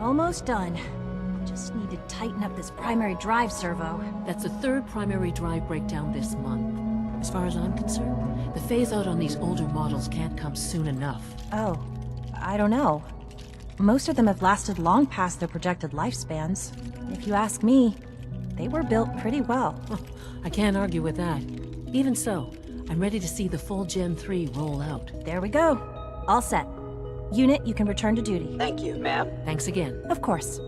Almost done. Just need to tighten up this primary drive servo. That's the third primary drive breakdown this month. As far as I'm concerned, the phase-out on these older models can't come soon enough. Oh, I don't know. Most of them have lasted long past their projected lifespans. If you ask me, they were built pretty well. I can't argue with that. Even so, I'm ready to see the full Gen 3 roll out. There we go. All set. Unit, you can return to duty. Thank you, ma'am. Thanks again. Of course.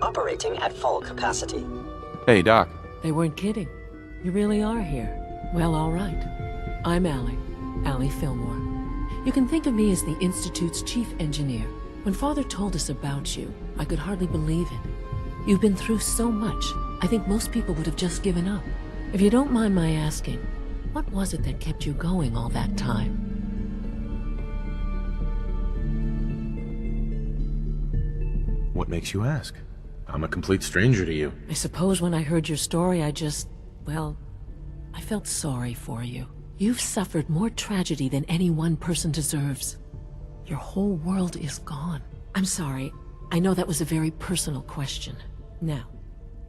Operating at full capacity. Hey, Doc. They weren't kidding. You really are here. Well, all right. I'm Allie Fillmore. You can think of me as the Institute's chief engineer. When Father told us about you, I could hardly believe it. You've been through so much, I think most people would have just given up. If you don't mind my asking, what was it that kept you going all that time? What makes you ask? I'm a complete stranger to you. I suppose when I heard your story, well, I felt sorry for you. You've suffered more tragedy than any one person deserves. Your whole world is gone. I'm sorry. I know that was a very personal question. Now,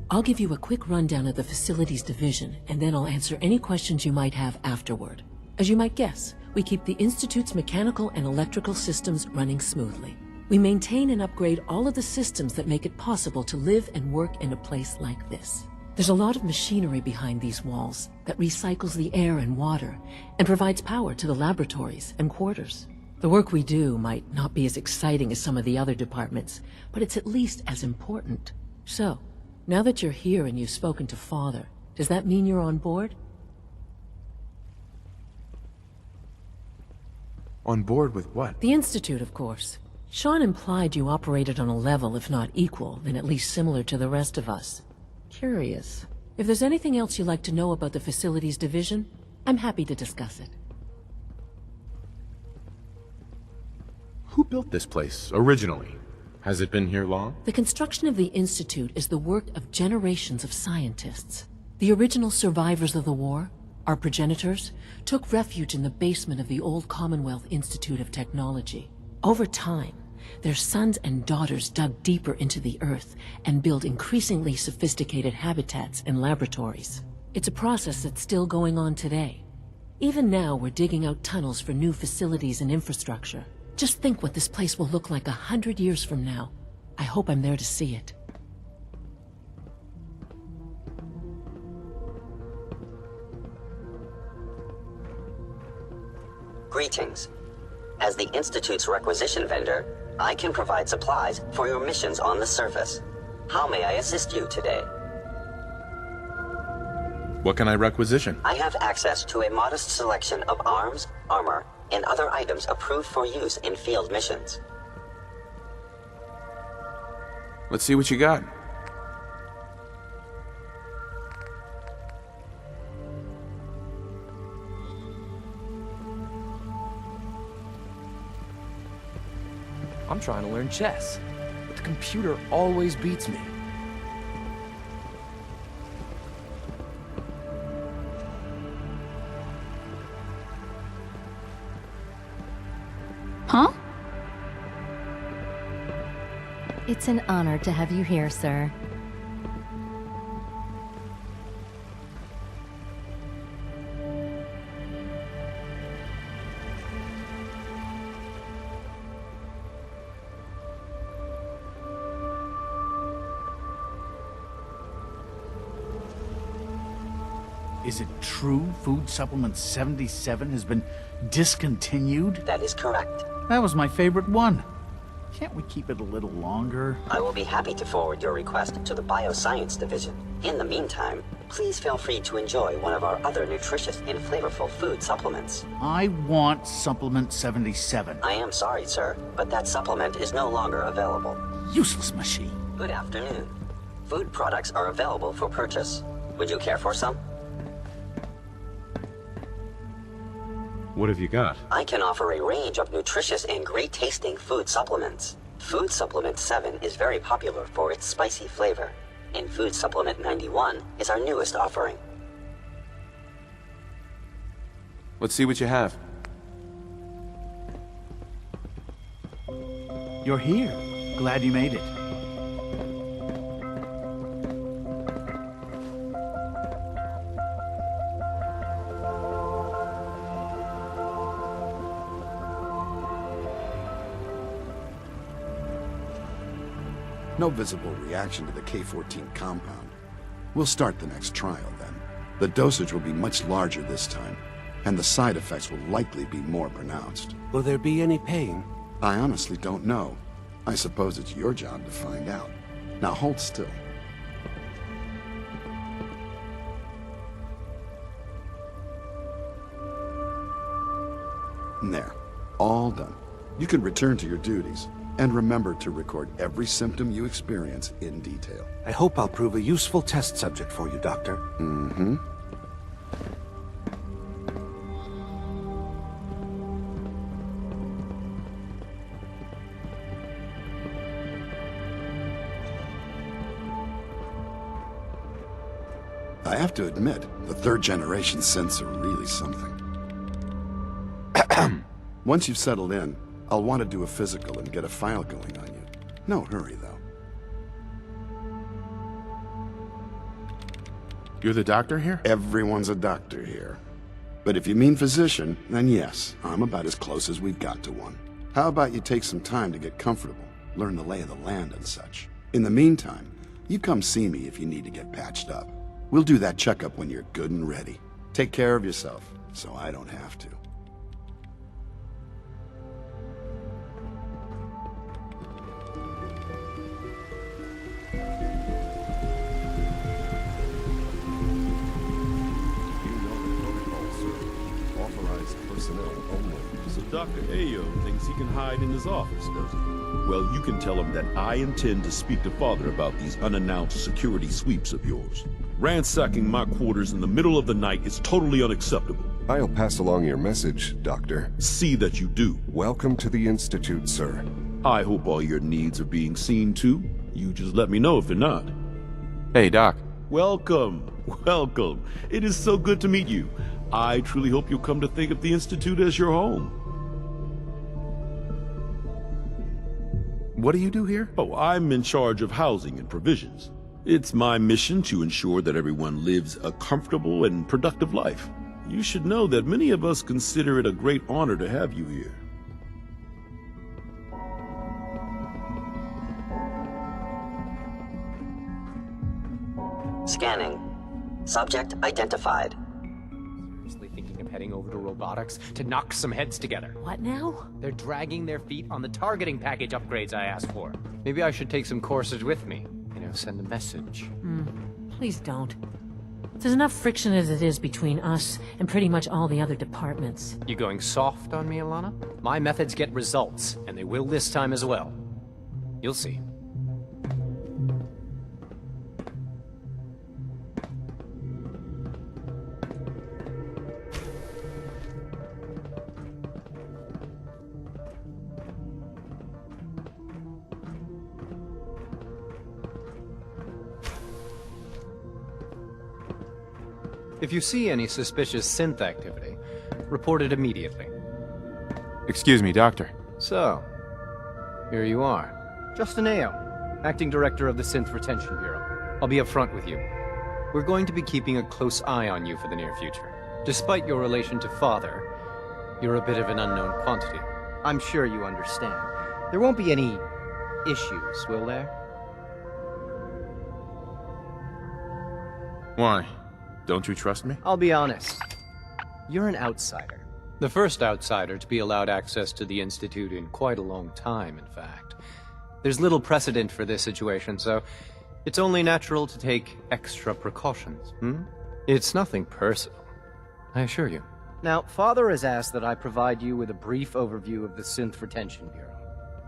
I'll give you a quick rundown of the Facilities Division, and then I'll answer any questions you might have afterward. As you might guess, we keep the Institute's mechanical and electrical systems running smoothly. We maintain and upgrade all of the systems that make it possible to live and work in a place like this. There's a lot of machinery behind these walls that recycles the air and water and provides power to the laboratories and quarters. The work we do might not be as exciting as some of the other departments, but it's at least as important. So, now that you're here and you've spoken to Father, does that mean you're on board? On board with what? The Institute, of course. Sean implied you operated on a level, if not equal, then at least similar to the rest of us. Curious. If there's anything else you'd like to know about the Facilities Division, I'm happy to discuss it. Who built this place, originally? Has it been here long? The construction of the Institute is the work of generations of scientists. The original survivors of the war, our progenitors, took refuge in the basement of the old Commonwealth Institute of Technology. Over time, their sons and daughters dug deeper into the earth and built increasingly sophisticated habitats and laboratories. It's a process that's still going on today. Even now, we're digging out tunnels for new facilities and infrastructure. Just think what this place will look like 100 years from now. I hope I'm there to see it. Greetings. As the Institute's requisition vendor, I can provide supplies for your missions on the surface. How may I assist you today? What can I requisition? I have access to a modest selection of arms, armor, and other items approved for use in field missions. Let's see what you got. I'm trying to learn chess, but the computer always beats me. Huh? It's an honor to have you here, sir. Is it true Food Supplement 77 has been discontinued? That is correct. That was my favorite one. Can't we keep it a little longer? I will be happy to forward your request to the Bioscience Division. In the meantime, please feel free to enjoy one of our other nutritious and flavorful food supplements. I want Supplement 77. I am sorry, sir, but that supplement is no longer available. Useless machine. Good afternoon. Food products are available for purchase. Would you care for some? What have you got? I can offer a range of nutritious and great-tasting food supplements. Food Supplement 7 is very popular for its spicy flavor, and Food Supplement 91 is our newest offering. Let's see what you have. You're here. Glad you made it. No visible reaction to the K-14 compound. We'll start the next trial then. The dosage will be much larger this time, and the side effects will likely be more pronounced. Will there be any pain? I honestly don't know. I suppose it's your job to find out. Now hold still. There. All done. You can return to your duties. And remember to record every symptom you experience in detail. I hope I'll prove a useful test subject for you, Doctor. Mm-hmm. I have to admit, the third-generation synths are really something. Once you've settled in, I'll want to do a physical and get a file going on you. No hurry, though. You're the doctor here? Everyone's a doctor here. But if you mean physician, then yes, I'm about as close as we've got to one. How about you take some time to get comfortable, learn the lay of the land and such. In the meantime, you come see me if you need to get patched up. We'll do that checkup when you're good and ready. Take care of yourself, so I don't have to. So Dr. Ayo thinks he can hide in his office, does he? Well, you can tell him that I intend to speak to Father about these unannounced security sweeps of yours. Ransacking my quarters in the middle of the night is totally unacceptable. I'll pass along your message, Doctor. See that you do. Welcome to the Institute, sir. I hope all your needs are being seen too. You just let me know if they're not. Hey, Doc. Welcome. Welcome. It is so good to meet you. I truly hope you'll come to think of the Institute as your home. What do you do here? Oh, I'm in charge of housing and provisions. It's my mission to ensure that everyone lives a comfortable and productive life. You should know that many of us consider it a great honor to have you here. Scanning. Subject identified. Seriously thinking of heading over to robotics to knock some heads together. What now? They're dragging their feet on the targeting package upgrades I asked for. Maybe I should take some courses with me. You know, send a message. Please don't. There's enough friction as it is between us and pretty much all the other departments. You going soft on me, Alana? My methods get results, and they will this time as well. You'll see. If you see any suspicious synth activity, report it immediately. Excuse me, Doctor. So, here you are. Justin Ayo, Acting Director of the Synth Retention Bureau. I'll be upfront with you. We're going to be keeping a close eye on you for the near future. Despite your relation to Father, you're a bit of an unknown quantity. I'm sure you understand. There won't be any issues, will there? Why? Don't you trust me? I'll be honest. You're an outsider. The first outsider to be allowed access to the Institute in quite a long time, in fact. There's little precedent for this situation, so it's only natural to take extra precautions, It's nothing personal, I assure you. Now, Father has asked that I provide you with a brief overview of the Synth Retention Bureau.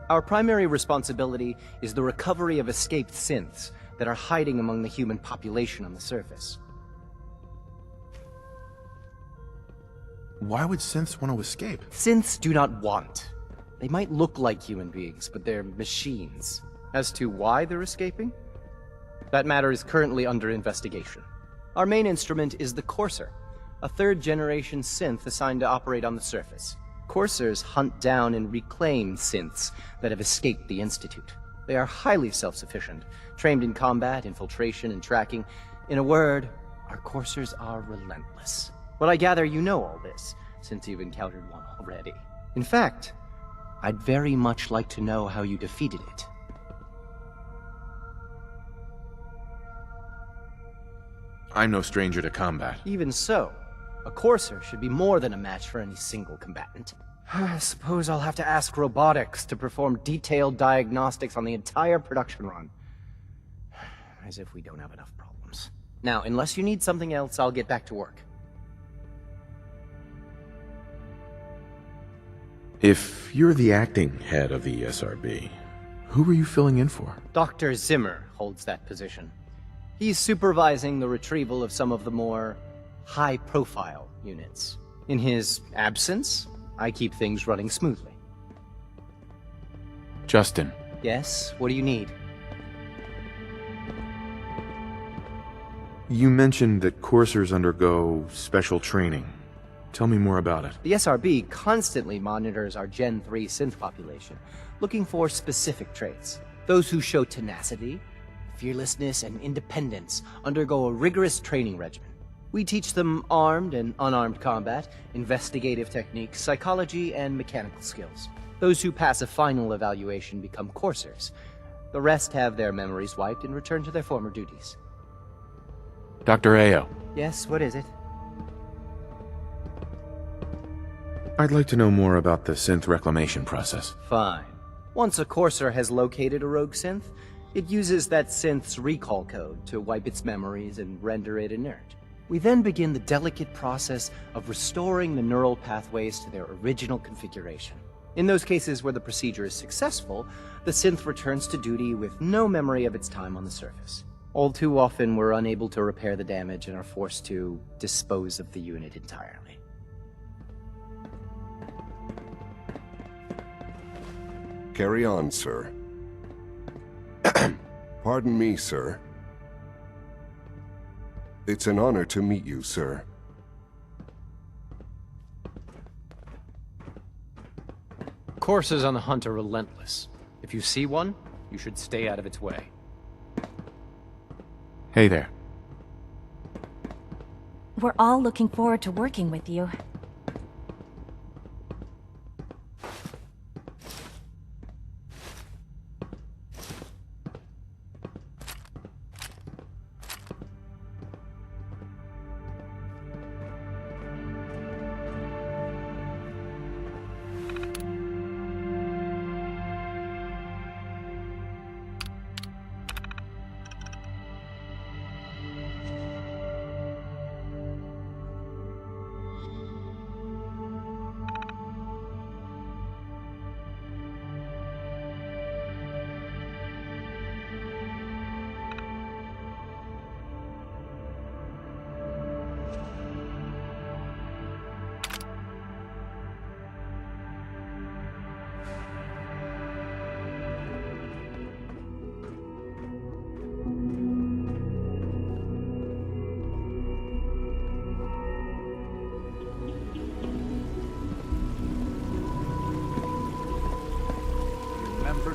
Our primary responsibility is the recovery of escaped synths that are hiding among the human population on the surface. Why would synths want to escape? Synths do not want. They might look like human beings, but they're machines. As to why they're escaping? That matter is currently under investigation. Our main instrument is the Courser, a third-generation synth assigned to operate on the surface. Coursers hunt down and reclaim synths that have escaped the Institute. They are highly self-sufficient, trained in combat, infiltration, and tracking. In a word, our coursers are relentless. Well, I gather you know all this, since you've encountered one already. In fact, I'd very much like to know how you defeated it. I'm no stranger to combat. Even so, a courser should be more than a match for any single combatant. I suppose I'll have to ask robotics to perform detailed diagnostics on the entire production run. As if we don't have enough problems. Now, unless you need something else, I'll get back to work. If you're the acting head of the SRB, who are you filling in for? Dr. Zimmer holds that position. He's supervising the retrieval of some of the more high-profile units. In his absence, I keep things running smoothly. Justin. Yes, what do you need? You mentioned that coursers undergo special training. Tell me more about it. The SRB constantly monitors our Gen 3 synth population, looking for specific traits. Those who show tenacity, fearlessness, and independence undergo a rigorous training regimen. We teach them armed and unarmed combat, investigative techniques, psychology, and mechanical skills. Those who pass a final evaluation become coursers. The rest have their memories wiped and return to their former duties. Dr. Ayo. Yes, what is it? I'd like to know more about the synth reclamation process. Fine. Once a courser has located a rogue synth, it uses that synth's recall code to wipe its memories and render it inert. We then begin the delicate process of restoring the neural pathways to their original configuration. In those cases where the procedure is successful, the synth returns to duty with no memory of its time on the surface. All too often, we're unable to repair the damage and are forced to dispose of the unit entirely. Carry on, sir. Pardon me, sir. It's an honor to meet you, sir. Coursers on the hunt are relentless. If you see one, you should stay out of its way. Hey there. We're all looking forward to working with you.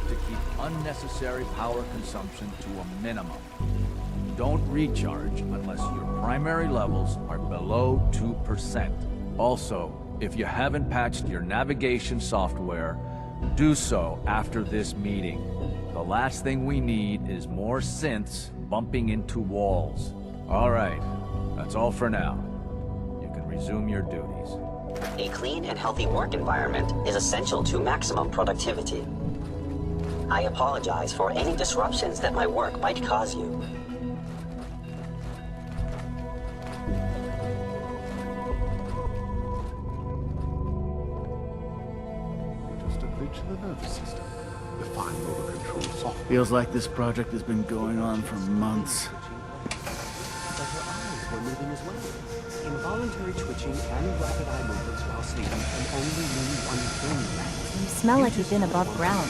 To keep unnecessary power consumption to a minimum. Don't recharge unless your primary levels are below 2%. Also, if you haven't patched your navigation software, do so after this meeting. The last thing we need is more synths bumping into walls. All right, that's all for now. You can resume your duties. A clean and healthy work environment is essential to maximum productivity. I apologize for any disruptions that my work might cause you. Just a glitch in the nervous system. Define motor control software. Feels like this project has been going on for months. But her eyes were moving as well. Involuntary twitching and rapid eye movements while sleeping can only mean one thing. You smell like you've been above ground.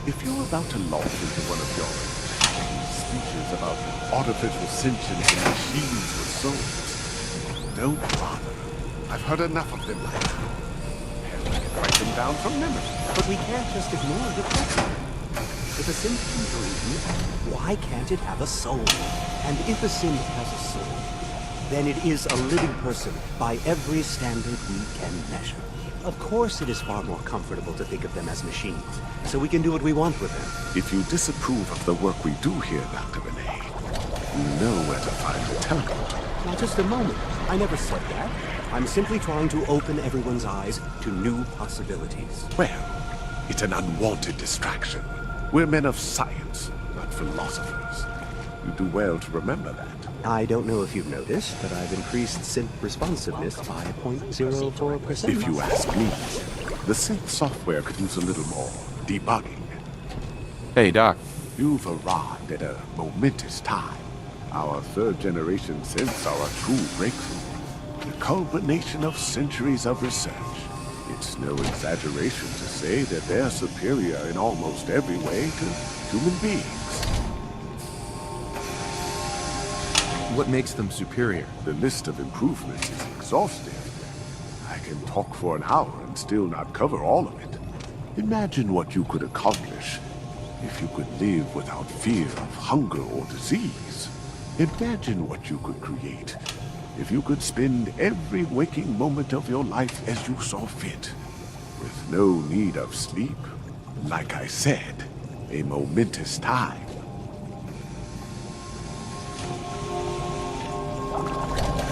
If you're about to launch into one of your speeches about artificial sentience and machines with souls, don't bother. I've heard enough of them. Hell, I can write them down from memory. But we can't just ignore the question. If a synth can breathe, why can't it have a soul? And if a synth has a soul, then it is a living person by every standard we can measure. Of course it is far more comfortable to think of them as machines, so we can do what we want with them. If you disapprove of the work we do here, Dr. Renee, you know where to find the teleport. Now just a moment. I never said that. I'm simply trying to open everyone's eyes to new possibilities. Well, it's an unwanted distraction. We're men of science, not philosophers. You do well to remember that. I don't know if you've noticed, but I've increased synth responsiveness by 0.04%. If you ask me, the synth software could use a little more debugging. Hey, Doc. You've arrived at a momentous time. Our third-generation synths are a true breakthrough. The culmination of centuries of research. It's no exaggeration to say that they're superior in almost every way to human beings. What makes them superior? The list of improvements is exhaustive. I can talk for an hour and still not cover all of it. Imagine what you could accomplish if you could live without fear of hunger or disease. Imagine what you could create if you could spend every waking moment of your life as you saw fit, with no need of sleep. Like I said, a momentous time.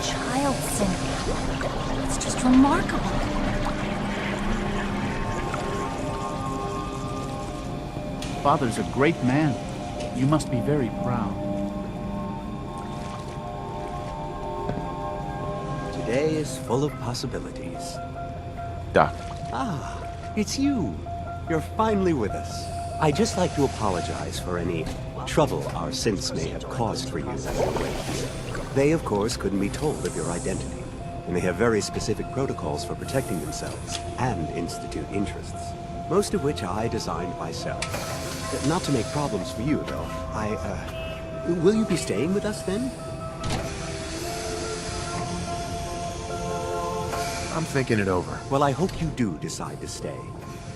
Child synth. It's just remarkable. Father's a great man. You must be very proud. Today is full of possibilities. Doc. Ah, it's you. You're finally with us. I'd just like to apologize for any trouble our synths may have caused for you on your way here. They, of course, couldn't be told of your identity, and they have very specific protocols for protecting themselves and Institute interests, most of which I designed myself. Not to make problems for you, though. Will you be staying with us, then? I'm thinking it over. Well, I hope you do decide to stay.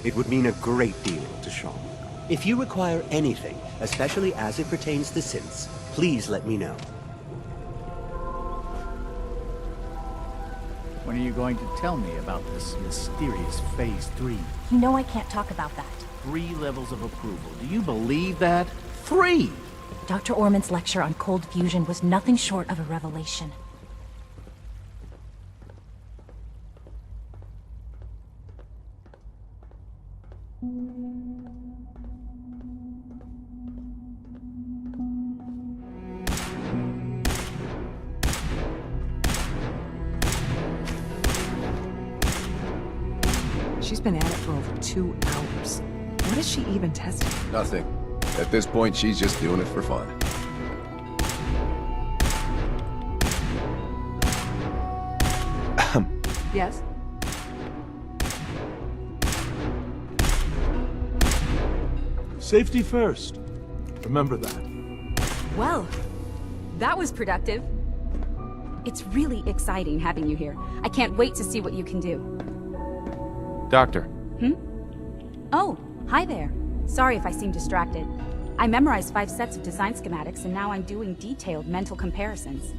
It would mean a great deal to Sean. If you require anything, especially as it pertains to synths, please let me know. When are you going to tell me about this mysterious Phase 3? You know I can't talk about that. 3 levels of approval. Do you believe that? 3! Dr. Orman's lecture on cold fusion was nothing short of a revelation. She's been at it for over 2 hours. What is she even testing? Nothing. At this point, she's just doing it for fun. Yes? Safety first. Remember that. Well, that was productive. It's really exciting having you here. I can't wait to see what you can do. Doctor. Oh, hi there. Sorry if I seem distracted. I memorized 5 sets of design schematics and now I'm doing detailed mental comparisons.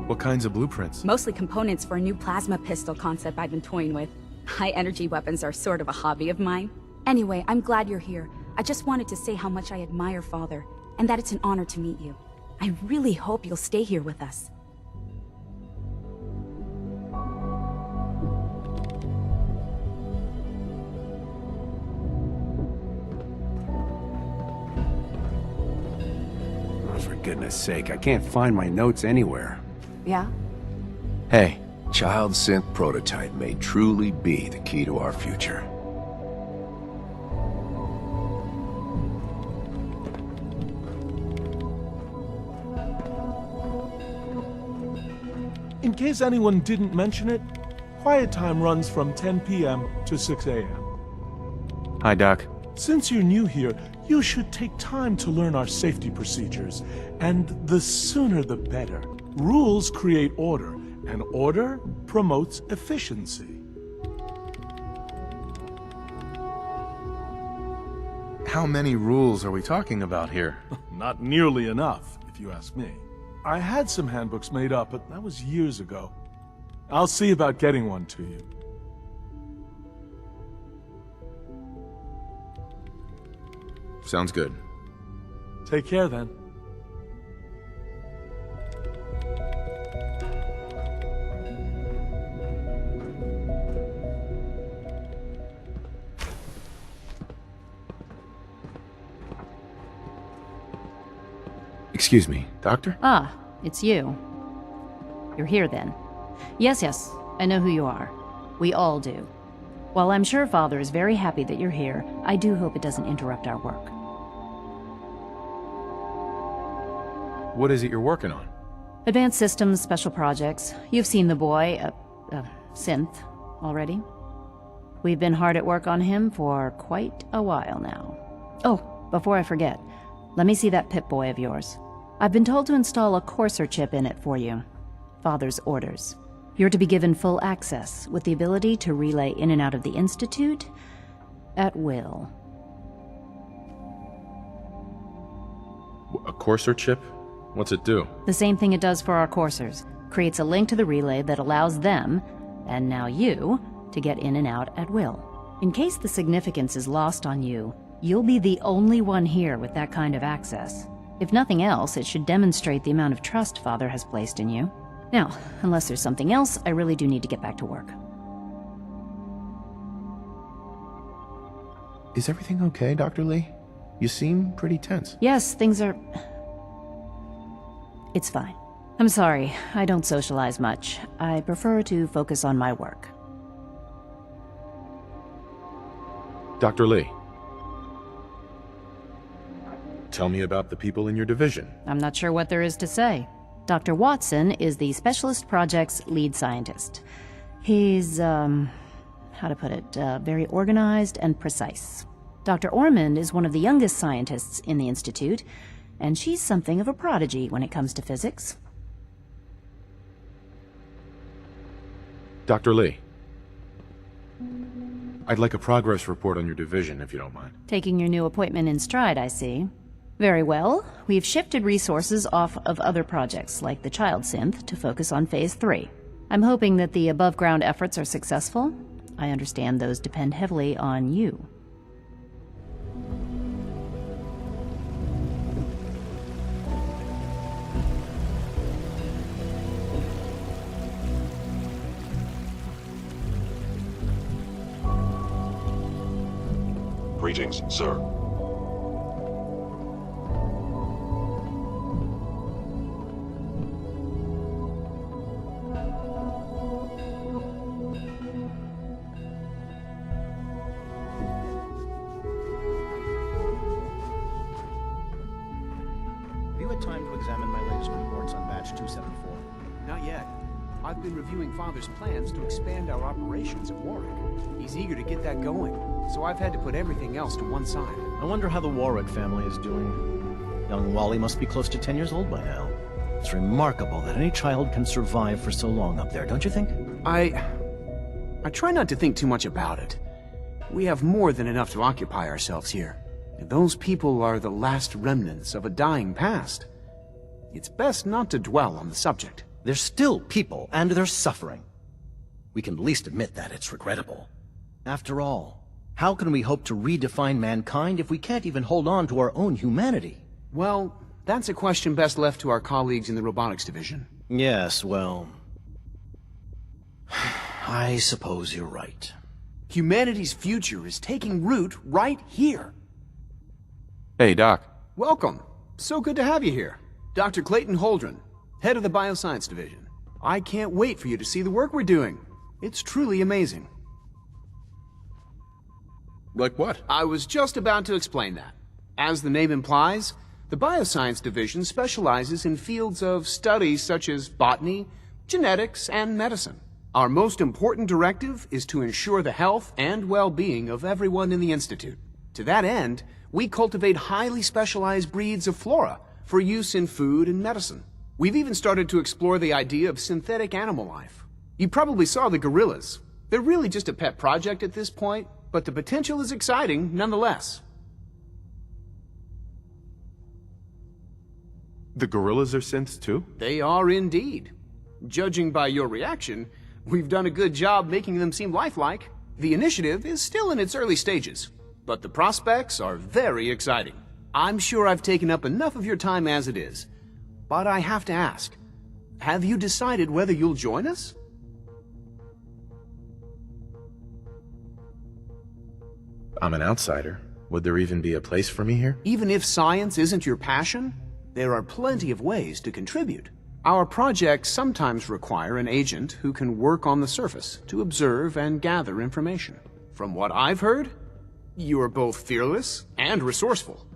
What kinds of blueprints? Mostly components for a new plasma pistol concept I've been toying with. High-energy weapons are sort of a hobby of mine. Anyway, I'm glad you're here. I just wanted to say how much I admire Father, and that it's an honor to meet you. I really hope you'll stay here with us. Oh, for goodness sake, I can't find my notes anywhere. Yeah? Hey, child synth prototype may truly be the key to our future. In case anyone didn't mention it, quiet time runs from 10 p.m. to 6 a.m. Hi, Doc. Since you're new here, you should take time to learn our safety procedures, and the sooner the better. Rules create order, and order promotes efficiency. How many rules are we talking about here? Not nearly enough, if you ask me. I had some handbooks made up, but that was years ago. I'll see about getting one to you. Sounds good. Take care, then. Excuse me, Doctor? Ah, it's you. You're here then. Yes, I know who you are. We all do. While I'm sure Father is very happy that you're here, I do hope it doesn't interrupt our work. What is it you're working on? Advanced Systems Special Projects. You've seen the boy, Synth, already. We've been hard at work on him for quite a while now. Oh, before I forget, let me see that Pip-Boy of yours. I've been told to install a Courser chip in it for you. Father's orders. You're to be given full access, with the ability to relay in and out of the Institute at will. A Courser chip? What's it do? The same thing it does for our coursers. Creates a link to the relay that allows them, and now you, to get in and out at will. In case the significance is lost on you, you'll be the only one here with that kind of access. If nothing else, it should demonstrate the amount of trust Father has placed in you. Now, unless there's something else, I really do need to get back to work. Is everything okay, Dr. Lee? You seem pretty tense. Yes, things are... It's fine. I'm sorry, I don't socialize much. I prefer to focus on my work. Dr. Lee. Tell me about the people in your division. I'm not sure what there is to say. Dr. Watson is the Specialist Project's lead scientist. He's, how to put it, very organized and precise. Dr. Ormond is one of the youngest scientists in the Institute, and she's something of a prodigy when it comes to physics. Dr. Lee. I'd like a progress report on your division, if you don't mind. Taking your new appointment in stride, I see. Very well. We've shifted resources off of other projects, like the Child Synth, to focus on Phase 3. I'm hoping that the above-ground efforts are successful. I understand those depend heavily on you. Greetings, sir. Have you had time to examine my latest reports on Batch 274? Not yet. I've been reviewing Father's plans to expand our operations at Warwick. He's eager to get that going, so I've had to put everything else to one side. I wonder how the Warwick family is doing. Young Wally must be close to 10 years old by now. It's remarkable that any child can survive for so long up there, don't you think? I try not to think too much about it. We have more than enough to occupy ourselves here. And those people are the last remnants of a dying past. It's best not to dwell on the subject. They're still people, and they're suffering. We can at least admit that it's regrettable. After all, how can we hope to redefine mankind if we can't even hold on to our own humanity? Well, that's a question best left to our colleagues in the robotics division. Yes, well... I suppose you're right. Humanity's future is taking root right here. Hey, Doc. Welcome. So good to have you here. Dr. Clayton Holdren, head of the Bioscience Division. I can't wait for you to see the work we're doing. It's truly amazing. Like what? I was just about to explain that. As the name implies, the Bioscience Division specializes in fields of study such as botany, genetics, and medicine. Our most important directive is to ensure the health and well-being of everyone in the Institute. To that end, we cultivate highly specialized breeds of flora for use in food and medicine. We've even started to explore the idea of synthetic animal life. You probably saw the gorillas. They're really just a pet project at this point, but the potential is exciting nonetheless. The gorillas are synths too? They are indeed. Judging by your reaction, we've done a good job making them seem lifelike. The initiative is still in its early stages, but the prospects are very exciting. I'm sure I've taken up enough of your time as it is, but I have to ask, have you decided whether you'll join us? I'm an outsider. Would there even be a place for me here? Even if science isn't your passion, there are plenty of ways to contribute. Our projects sometimes require an agent who can work on the surface to observe and gather information. From what I've heard, you are both fearless and resourceful.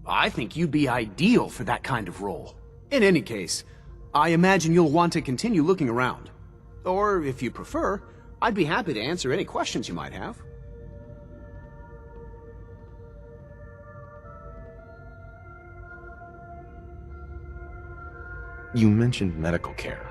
I think you'd be ideal for that kind of role. In any case, I imagine you'll want to continue looking around. Or, if you prefer, I'd be happy to answer any questions you might have. You mentioned medical care.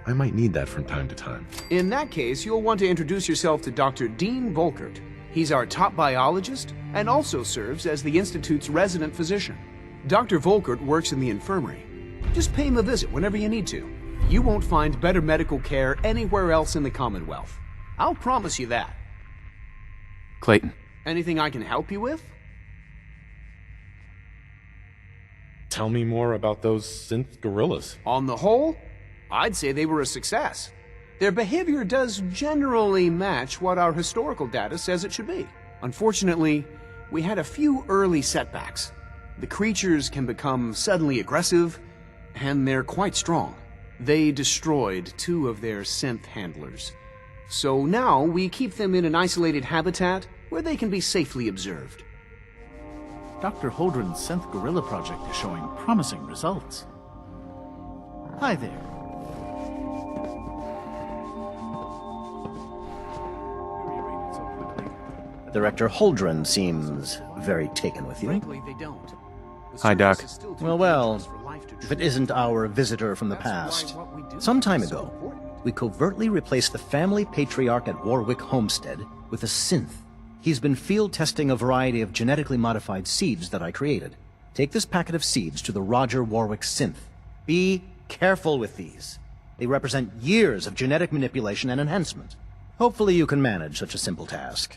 I might need that from time to time. In that case, you'll want to introduce yourself to Dr. Dean Volkert. He's our top biologist and also serves as the Institute's resident physician. Dr. Volkert works in the infirmary. Just pay him a visit whenever you need to. You won't find better medical care anywhere else in the Commonwealth. I'll promise you that. Clayton. Anything I can help you with? Tell me more about those synth gorillas. On the whole, I'd say they were a success. Their behavior does generally match what our historical data says it should be. Unfortunately, we had a few early setbacks. The creatures can become suddenly aggressive, and they're quite strong. They destroyed 2 of their synth handlers. So now we keep them in an isolated habitat where they can be safely observed. Dr. Holdren's Synth Gorilla project is showing promising results. Hi there. Director Holdren seems very taken with you. Frankly, they don't. Hi, Doc. Well, if it isn't our visitor from the past. Some time ago, we covertly replaced the family patriarch at Warwick Homestead with a synth. He's been field testing a variety of genetically modified seeds that I created. Take this packet of seeds to the Roger Warwick synth. Be careful with these. They represent years of genetic manipulation and enhancement. Hopefully you can manage such a simple task.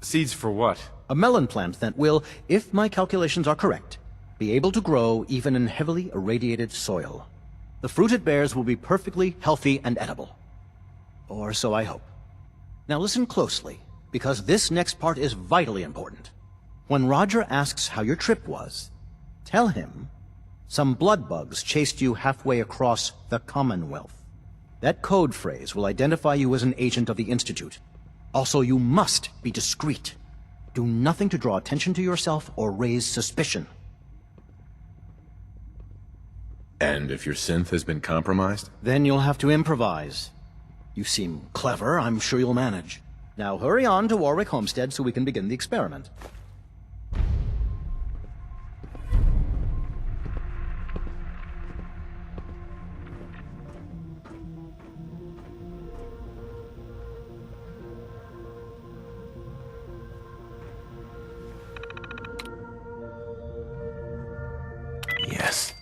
Seeds for what? A melon plant that will, if my calculations are correct, be able to grow even in heavily irradiated soil. The fruit it bears will be perfectly healthy and edible. Or so I hope. Now listen closely, because this next part is vitally important. When Roger asks how your trip was, tell him some blood bugs chased you halfway across the Commonwealth. That code phrase will identify you as an agent of the Institute. Also, you must be discreet. Do nothing to draw attention to yourself or raise suspicion. And if your synth has been compromised? Then you'll have to improvise. You seem clever. I'm sure you'll manage. Now hurry on to Warwick Homestead so we can begin the experiment. Yes.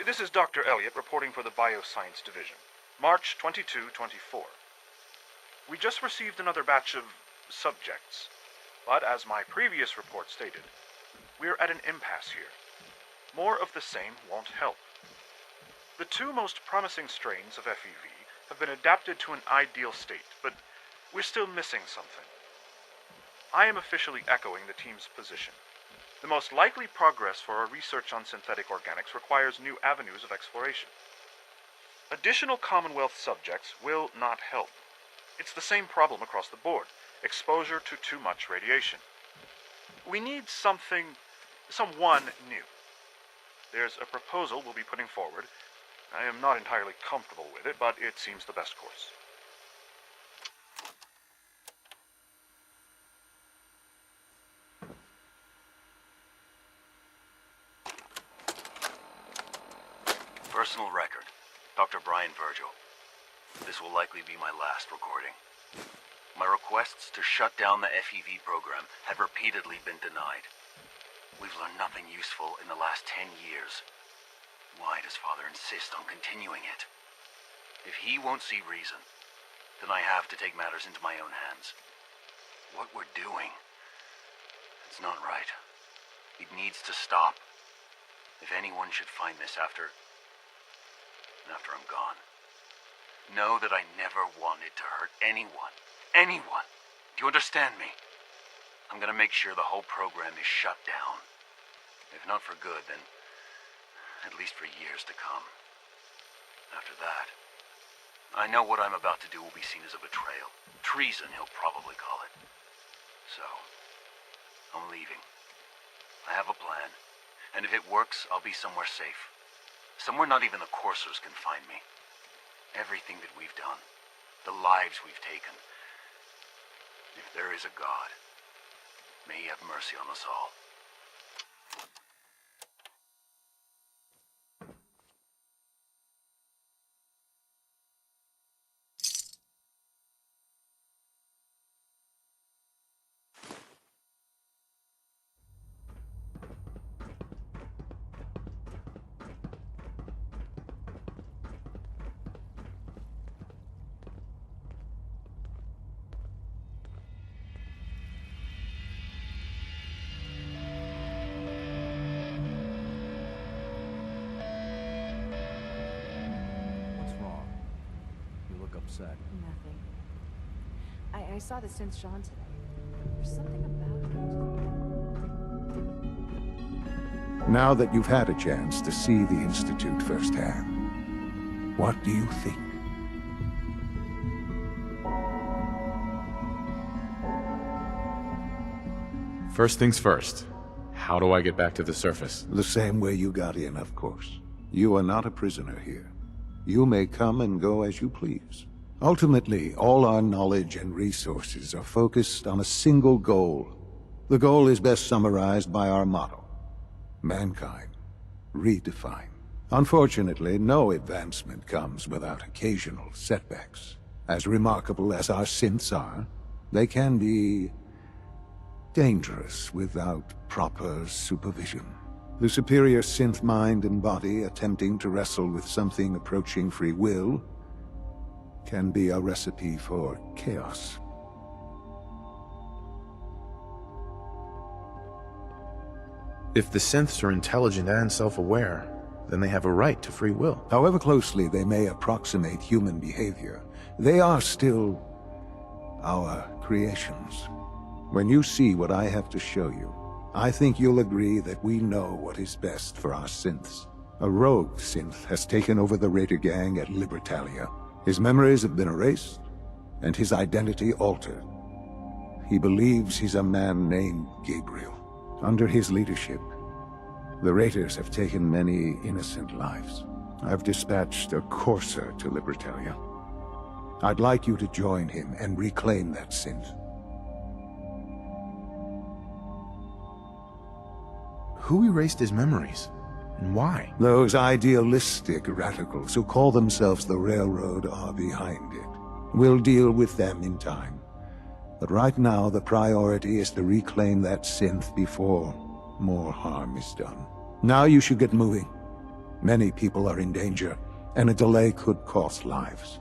This is Dr. Elliot reporting for the Bioscience Division. March 22-24. We just received another batch of subjects, but as my previous report stated, we're at an impasse here. More of the same won't help. The 2 most promising strains of FEV have been adapted to an ideal state, but we're still missing something. I am officially echoing the team's position. The most likely progress for our research on synthetic organics requires new avenues of exploration. Additional Commonwealth subjects will not help. It's the same problem across the board. Exposure to too much radiation. We need someone new. There's a proposal we'll be putting forward. I am not entirely comfortable with it, but it seems the best course. Personal record. Dr. Brian Virgil. This will likely be my last recording. My requests to shut down the FEV program have repeatedly been denied. We've learned nothing useful in the last 10 years. Why does Father insist on continuing it? If he won't see reason, then I have to take matters into my own hands. What we're doing, it's not right. It needs to stop. If anyone should find this after I'm gone, know that I never wanted to hurt anyone. Anyone! Do you understand me? I'm gonna make sure the whole program is shut down. If not for good, then at least for years to come. After that, I know what I'm about to do will be seen as a betrayal. Treason, he'll probably call it. So, I'm leaving. I have a plan, and if it works, I'll be somewhere safe. Somewhere not even the coursers can find me. Everything that we've done, the lives we've taken. If there is a God, may he have mercy on us all. Upset. Nothing. I saw the synth Sean today. There's something about it. Now that you've had a chance to see the Institute firsthand, what do you think? First things first. How do I get back to the surface? The same way you got in, of course. You are not a prisoner here. You may come and go as you please. Ultimately, all our knowledge and resources are focused on a single goal. The goal is best summarized by our motto: mankind, redefined. Unfortunately, no advancement comes without occasional setbacks. As remarkable as our synths are, they can be dangerous without proper supervision. The superior synth mind and body attempting to wrestle with something approaching free will can be a recipe for chaos. If the synths are intelligent and self-aware, then they have a right to free will. However closely they may approximate human behavior, they are still our creations. When you see what I have to show you, I think you'll agree that we know what is best for our synths. A rogue synth has taken over the Raider gang at Libertalia. His memories have been erased, and his identity altered. He believes he's a man named Gabriel. Under his leadership, the Raiders have taken many innocent lives. I've dispatched a courser to Libertalia. I'd like you to join him and reclaim that synth. Who erased his memories? And why? Those idealistic radicals who call themselves the Railroad are behind it. We'll deal with them in time. But right now, the priority is to reclaim that synth before more harm is done. Now you should get moving. Many people are in danger, and a delay could cost lives.